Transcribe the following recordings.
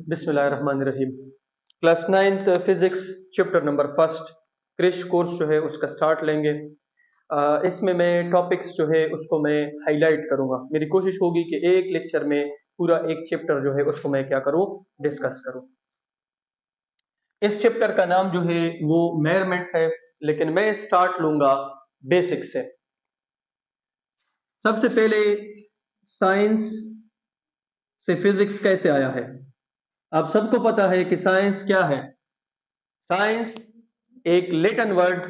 बिस्मिल्लाहिर्रहमानिर्रहीम। Class 9th physics chapter number first crash course जो है उसका स्टार्ट लेंगे। इसमें मैं टॉपिक्स जो है उसको मैं हाईलाइट करूंगा। मेरी कोशिश होगी कि एक लेक्चर में पूरा एक चैप्टर जो है उसको मैं क्या करूं, डिस्कस करूं। इस चैप्टर का नाम जो है वो मेजरमेंट है, लेकिन मैं स्टार्ट लूंगा बेसिक से। सबसे पहले साइंस से फिजिक्स कैसे आया है। आप सबको पता है कि साइंस क्या है। साइंस एक लैटिन वर्ड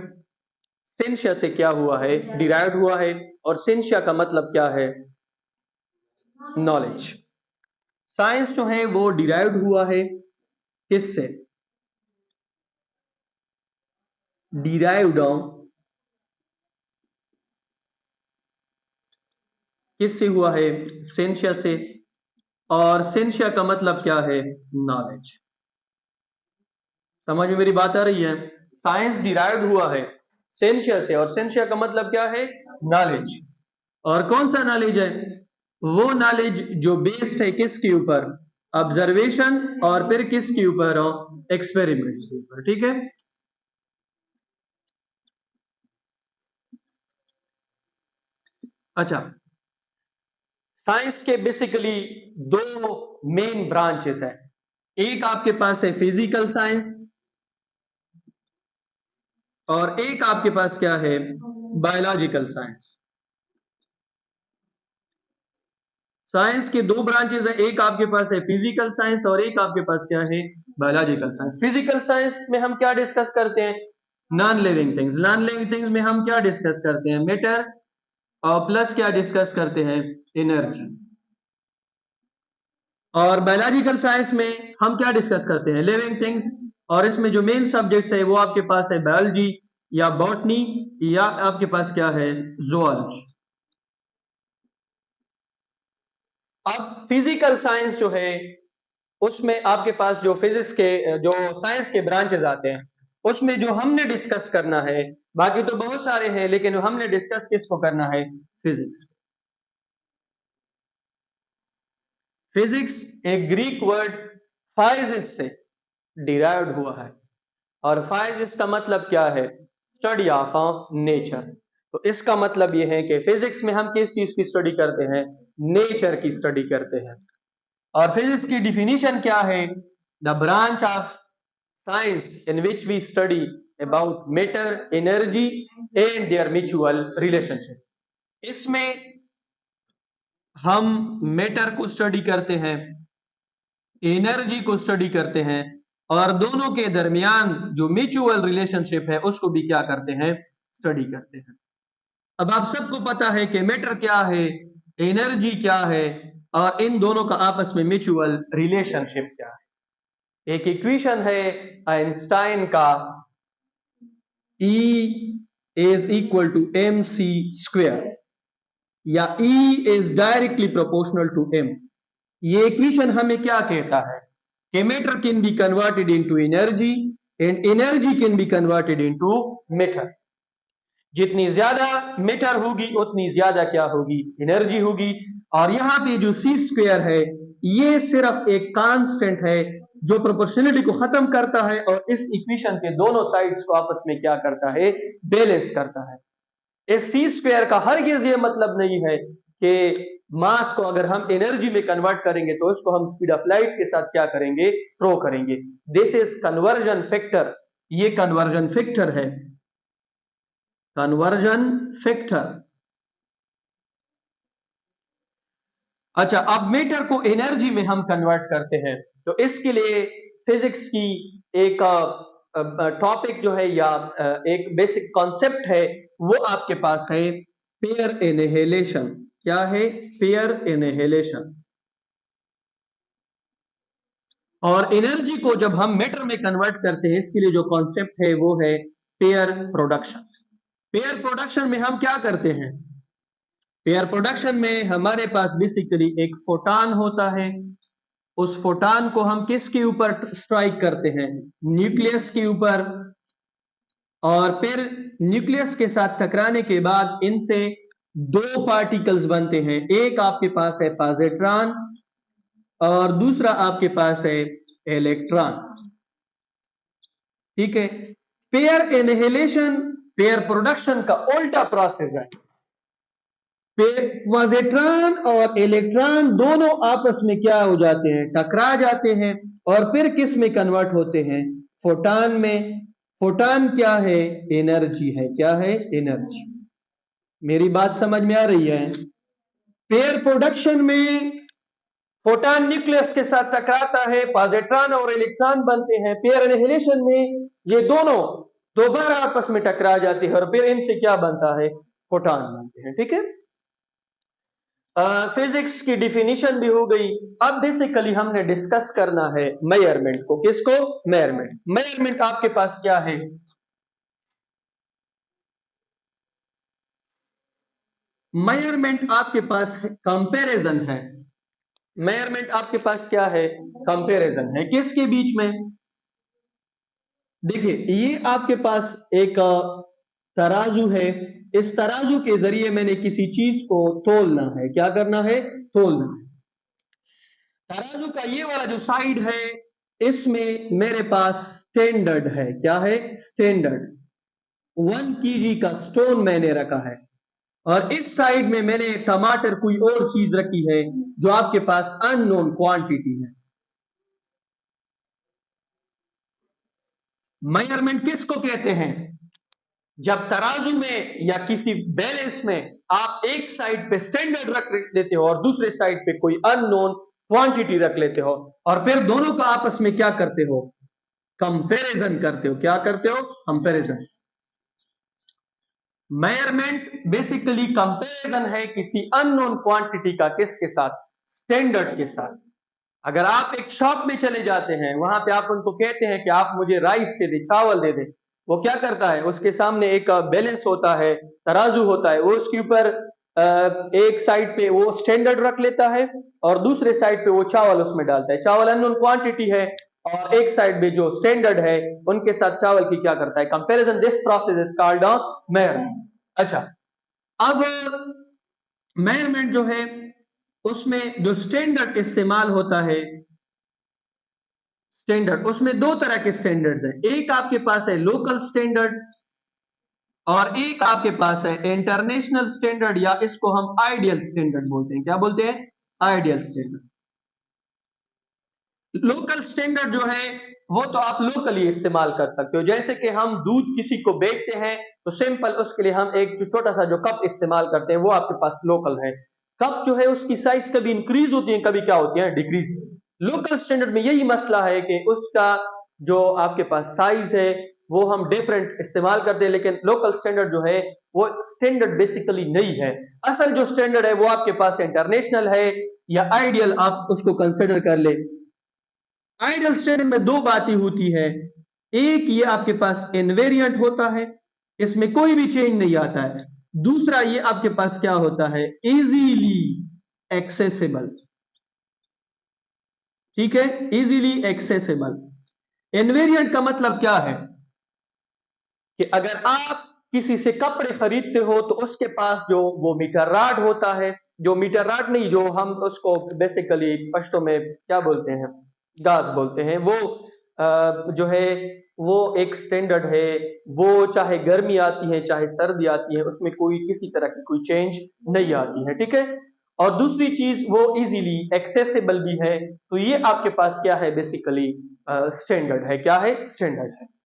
सिंशिया से क्या हुआ है, डिराइव हुआ है, और सिंशिया का मतलब क्या है, नॉलेज। साइंस जो है वो डिराइव हुआ है किससे, डिराइव्ड किससे हुआ है, सिंशिया से। और सिंशिया का मतलब क्या है, नॉलेज। समझ में मेरी बात आ रही है। साइंस डिराइव्ड हुआ है सेंशिया से, और सेंशिया का मतलब क्या है, नॉलेज। और कौन सा नॉलेज है, वो नॉलेज जो बेस्ड है किसके ऊपर, ऑब्जर्वेशन, और फिर किसके ऊपर, एक्सपेरिमेंट्स के ऊपर। ठीक है। अच्छा, साइंस के बेसिकली दो मेन ब्रांचेस हैं। एक आपके पास है फिजिकल साइंस, और एक आपके पास क्या है, बायोलॉजिकल साइंस। साइंस के दो ब्रांचेस है, एक आपके पास है फिजिकल साइंस और एक आपके पास क्या है, बायोलॉजिकल साइंस। फिजिकल साइंस में हम क्या डिस्कस करते हैं, non living things. Non living things में हम क्या डिस्कस करते हैं, मैटर, और प्लस क्या डिस्कस करते हैं, एनर्जी। और बायोलॉजिकल साइंस में हम क्या डिस्कस करते हैं, लिविंग थिंग्स। और इसमें जो मेन सब्जेक्ट्स है वो आपके पास है बायोलॉजी या बॉटनी, या आपके पास क्या है, जूलॉजी। अब फिजिकल साइंस जो है उसमें आपके पास जो फिजिक्स के जो साइंस के ब्रांचेस आते हैं, उसमें जो हमने डिस्कस करना है, बाकी तो बहुत सारे हैं लेकिन हमने डिस्कस किसको करना है, फिजिक्स। फिजिक्स एक ग्रीक वर्ड फाइजिस से डिराइव्ड हुआ है, और फाइजिस का मतलब क्या है, स्टडी ऑफ नेचर। तो इसका मतलब यह है कि फिजिक्स में हम किस चीज की स्टडी करते हैं, नेचर की स्टडी करते हैं। और फिजिक्स की डिफिनीशन क्या है, the branch of science in which we study about matter, energy and their mutual relationship. इसमें हम मैटर को स्टडी करते हैं, एनर्जी को स्टडी करते हैं, और दोनों के दरमियान जो म्यूचुअल रिलेशनशिप है उसको भी क्या करते हैं, स्टडी करते हैं। अब आप सबको पता है कि मैटर क्या है, एनर्जी क्या है, और इन दोनों का आपस में म्यूचुअल रिलेशनशिप क्या है। एक इक्वेशन है आइंस्टाइन का, E is equal to mc square, या E is directly proportional to m। ये इक्वेशन हमें क्या कहता है कि matter can be converted into energy and energy can be converted into matter. जितनी ज्यादा मैटर होगी उतनी ज्यादा क्या होगी, एनर्जी होगी। और यहां पे जो सी स्क्वायर है ये सिर्फ एक कांस्टेंट है जो प्रोपोर्शनलिटी को खत्म करता है, और इस इक्वेशन के दोनों साइड्स को आपस में क्या करता है, बैलेंस करता है। इस सी स्क्वायर का हरगिज ये मतलब नहीं है कि मास को अगर हम एनर्जी में कन्वर्ट करेंगे तो उसको हम स्पीड ऑफ लाइट के साथ क्या करेंगे, थ्रो करेंगे। दिस इज कन्वर्जन फैक्टर, ये कन्वर्जन फैक्टर है, कन्वर्जन फैक्टर। अच्छा, अब मैटर को एनर्जी में हम कन्वर्ट करते हैं, तो इसके लिए फिजिक्स की एक टॉपिक जो है या एक बेसिक कॉन्सेप्ट है वो आपके पास है, पेयर एनहिलेशन। क्या है, पेयर एनहिलेशन। और एनर्जी को जब हम मैटर में कन्वर्ट करते हैं इसके लिए जो कॉन्सेप्ट है वो है पेयर प्रोडक्शन। पेयर प्रोडक्शन में हम क्या करते हैं, पेयर प्रोडक्शन में हमारे पास बेसिकली एक फोटॉन होता है। उस फोटॉन को हम किसके ऊपर स्ट्राइक करते हैं, न्यूक्लियस के ऊपर, और फिर न्यूक्लियस के साथ टकराने के बाद इनसे दो पार्टिकल्स बनते हैं। एक आपके पास है पॉजिट्रॉन और दूसरा आपके पास है इलेक्ट्रॉन। ठीक है, पेयर इनहेलेशन पेयर प्रोडक्शन का उल्टा प्रोसेस है। पॉजिट्रॉन और इलेक्ट्रॉन दोनों आपस में क्या हो जाते हैं, टकरा जाते हैं और फिर किस में कन्वर्ट होते हैं, फोटॉन में। फोटॉन क्या है, एनर्जी है। क्या है, एनर्जी। मेरी बात समझ में आ रही है? पेयर प्रोडक्शन में फोटॉन न्यूक्लियस के साथ टकराता है, पॉजिट्रॉन और इलेक्ट्रॉन बनते हैं। पेयर एनिहिलेशन में ये दोनों दोबारा आपस में टकरा जाते हैं और फिर इनसे क्या बनता है, फोटॉन बनते हैं। ठीक है, फिजिक्स की डिफिनीशन भी हो गई। अब बेसिकली हमने डिस्कस करना है मेजरमेंट को। किसको, मेजरमेंट। मेजरमेंट आपके पास क्या है, मेजरमेंट आपके पास कंपैरिजन है। मेजरमेंट आपके पास क्या है, कंपैरिजन है। किसके बीच में, देखिए ये आपके पास एक तराजू है। इस तराजू के जरिए मैंने किसी चीज को तोलना है। क्या करना है, तोलना है। तराजू का ये वाला जो साइड है, इसमें मेरे पास स्टैंडर्ड है। क्या है, स्टैंडर्ड 1 kg का स्टोन मैंने रखा है। और इस साइड में मैंने टमाटर कोई और चीज रखी है जो आपके पास अननोन क्वांटिटी है। मेजरमेंट किसको कहते हैं, जब तराजू में या किसी बैलेंस में आप एक साइड पे स्टैंडर्ड रख लेते हो और दूसरे साइड पे कोई अननोन क्वांटिटी रख लेते हो और फिर दोनों का आपस में क्या करते हो, कंपैरिजन करते हो। क्या करते हो, कंपैरिजन। मेजरमेंट बेसिकली कंपैरिजन है किसी अननोन क्वांटिटी का किसके साथ, स्टैंडर्ड के साथ। अगर आप एक शॉप में चले जाते हैं, वहां पे आप उनको कहते हैं कि आप मुझे राइस दे दे, चावल दे दे, वो क्या करता है, उसके सामने एक बैलेंस होता है, तराजू होता है, वो उसके ऊपर एक साइड पे वो स्टैंडर्ड रख लेता है और दूसरे साइड पे वो चावल उसमें डालता है। चावल अननोन क्वांटिटी है और एक साइड पे जो स्टैंडर्ड है उनके साथ चावल की क्या करता है, comparison. This process is called measurement. अच्छा, अब मेजरमेंट जो है उसमें जो स्टैंडर्ड इस्तेमाल होता है, स्टैंडर्ड उसमें दो तरह के स्टैंडर्ड्स हैं। एक आपके पास है लोकल स्टैंडर्ड और एक आपके पास है इंटरनेशनल स्टैंडर्ड, या इसको हम आइडियल स्टैंडर्ड बोलते हैं। क्या बोलते हैं, आइडियल स्टैंडर्ड। लोकल स्टैंडर्ड जो है वो तो आप लोकली इस्तेमाल कर सकते हो। जैसे कि हम दूध किसी को बेचते हैं तो सिंपल उसके लिए हम एक जो छोटा सा जो कप इस्तेमाल करते हैं वो आपके पास लोकल है। कप जो है उसकी साइज कभी इंक्रीज होती है, कभी क्या होती है, डिक्रीज। लोकल स्टैंडर्ड में यही मसला है कि उसका जो आपके पास साइज है वो हम डिफरेंट इस्तेमाल करते हैं, लेकिन लोकल स्टैंडर्ड जो है वो स्टैंडर्ड बेसिकली नहीं है। असल जो स्टैंडर्ड है वो आपके पास इंटरनेशनल है या आइडियल, आप उसको कंसिडर कर ले। आइडियल स्टैंडर्ड में दो बातें होती है। एक, ये आपके पास इनवेरिएंट होता है, इसमें कोई भी चेंज नहीं आता है। दूसरा, ये आपके पास क्या होता है, इजीली एक्सेसिबल। ठीक है, इजीली एक्सेसिबल। इनवेरिएंट का मतलब क्या है कि अगर आप किसी से कपड़े खरीदते हो तो उसके पास जो वो मीटर राड होता है, जो मीटर राड नहीं, जो हम उसको बेसिकली पश्तो में क्या बोलते हैं, गाज बोलते हैं, वो जो है वो एक स्टैंडर्ड है। वो चाहे गर्मी आती है चाहे सर्दी आती है उसमें कोई किसी तरह की कोई चेंज नहीं आती है। ठीक है, और दूसरी चीज वो इजीली एक्सेसिबल भी है। तो ये आपके पास क्या है, बेसिकली स्टैंडर्ड है। क्या है, स्टैंडर्ड है।